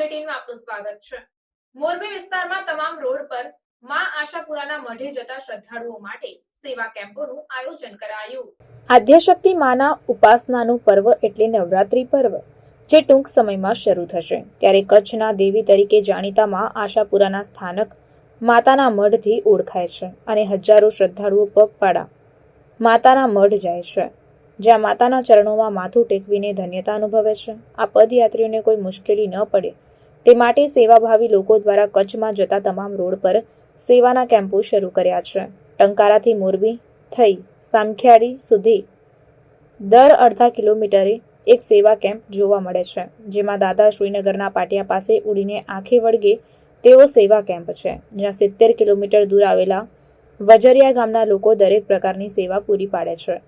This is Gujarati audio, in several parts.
બુલેટિનમાં આપનું સ્વાગત છે। મોરબી વિસ્તારમાં તમામ રોડ પર માં આશાપુરાના મઢે જતા શ્રદ્ધાળુઓ માટે સેવા કેમ્પોનું આયોજન કરાયું। આદ્યશક્તિ માના ઉપાસનાનું પર્વ એટલે નવરાત્રી પર્વ, જે ટૂંક સમયમાં શરૂ થશે। ત્યારે કચ્છના દેવી તરીકે જાણીતા માં આશાપુરાના સ્થાનક માતાના મઢથી ઓળખાય છે અને હજારો શ્રદ્ધાળુઓ પગપાળા માતાના મઢ જાય છે, જ્યાં માતાના ચરણોમાં માથું ટેકવીને ધન્યતા અનુભવે છે। આ પદયાત્રીઓને કોઈ મુશ્કેલી ન પડે તે માટે સેવાભાવી લોકો દ્વારા કચ્છમાં જતા તમામ રોડ પર સેવાના કેમ્પો શરૂ કર્યા છે। ટંકારાથી મોરબી થઈ સામખિયાળી સુધી દર અડધા કિલોમીટરે એક સેવા કેમ્પ જોવા મળે છે, જેમાં દાદા શ્રીનગરના પાટિયા પાસે ઉડીને આંખે વળગે તેવો સેવા કેમ્પ છે, જ્યાં 70 કિલોમીટર દૂર આવેલા વજરિયા ગામના લોકો દરેક પ્રકારની સેવા પૂરી પાડે છે।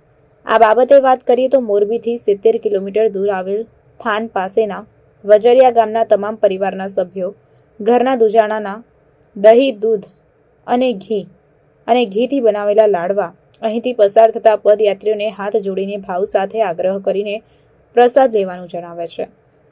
આ બાબતે વાત કરીએ તો મોરબીથી 70 કિલોમીટર દૂર આવેલ થાન પાસેના વજરિયા ગામના તમામ પરિવારના સભ્યો ઘરના દૂજાણાના દહીં, દૂધ અને ઘીથી બનાવેલા લાડવા અહીંથી પસાર થતા પદયાત્રીઓને હાથ જોડીને ભાવ સાથે આગ્રહ કરીને પ્રસાદ લેવાનું જણાવે છે।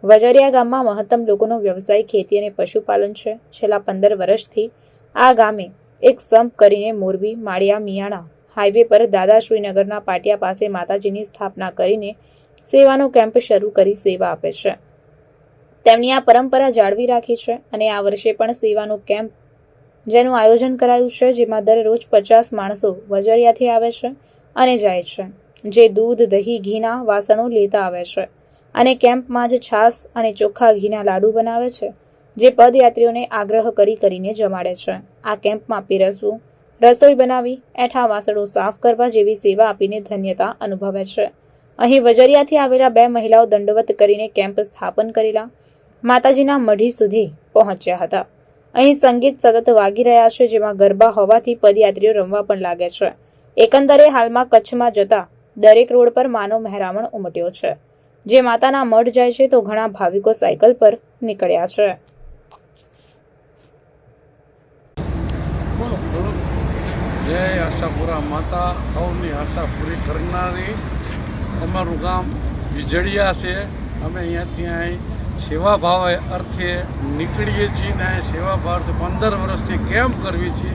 વજરિયા ગામમાં મહત્તમ લોકોનો વ્યવસાય ખેતી અને પશુપાલન છે। છેલ્લા 15 વર્ષથી આ ગામે એક સંપ કરીને મોરબી માળિયા મિયાણા હાઈવે પર દાદા શ્રીનગરના પાટિયા પાસે માતાજીની સ્થાપના કરીને સેવાનો કેમ્પ શરૂ કરી સેવા આપે છે। તેમની આ પરંપરા જાળવી રાખી છે અને આ વર્ષે પણ સેવાનો કેમ્પ જેનું આયોજન કરાયું છે, જેમાં દરરોજ 50 માણસો વજરિયાથી આવે છે અને જાય છે, જે દૂધ, દહીં, ઘીના વાસણો લેતા આવે છે અને કેમ્પમાં જ છાશ અને ચોખ્ખા ઘીના લાડુ બનાવે છે, જે પદયાત્રીઓને આગ્રહ કરીને જમાડે છે। આ કેમ્પમાં પીરસવું, રસોઈ બનાવી, એઠા વાસણો સાફ કરવા જેવી સેવા આપીને ધન્યતા અનુભવે છે। અહીં વજરિયાથી આવેલા 2 મહિલાઓ દંડવત કરીને કેમ્પ સ્થાપન કરેલા માતાજીના મઢી સુધી પહોંચ્યા હતા। અહીં સંગીત સતત વાગી રહ્યા છે, જેમાં ગરબા હોવાથી પદયાત્રીઓ રમવા પણ લાગે છે। એકંદરે હાલમાં કચ્છમાં જતા દરેક રોડ પર માનો મહેરામણ ઉમટ્યો છે। જે માતાના મઢ જાય છે તો ઘણા ભાવિકો સાયકલ પર નીકળ્યા છે। જય આશાપુરા માતા, સૌની આશા પૂરી કરનારી। અમારું ગામ વિજળિયા છે। અમે અહીંયાથી સેવાભાવ અર્થે નીકળીએ છીએ ને સેવાભાવથી 15 વર્ષથી કેમ્પ કરવી છીએ।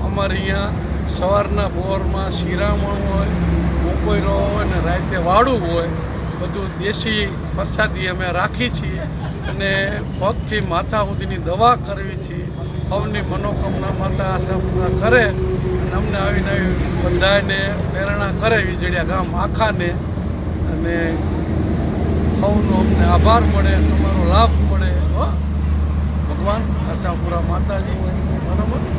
અમારે અહીંયા સવારના પોરમાં શિરામણ હોય, બપોરો હોય ને રાતે વાળું હોય, બધું દેશી પ્રસાદી અમે રાખી છીએ અને પગથી માથા સુધીની દવા કરવી છીએ। સૌની મનોકામના માતા આશાપુરા કરે અને અમને આવીને બધાને પ્રેરણા કરે, વિજળિયા ગામ આખાને, અને સૌનો અમને આભાર મળે, તમારો લાભ મળે। ભગવાન આશાપુરા માતાજી બરાબર।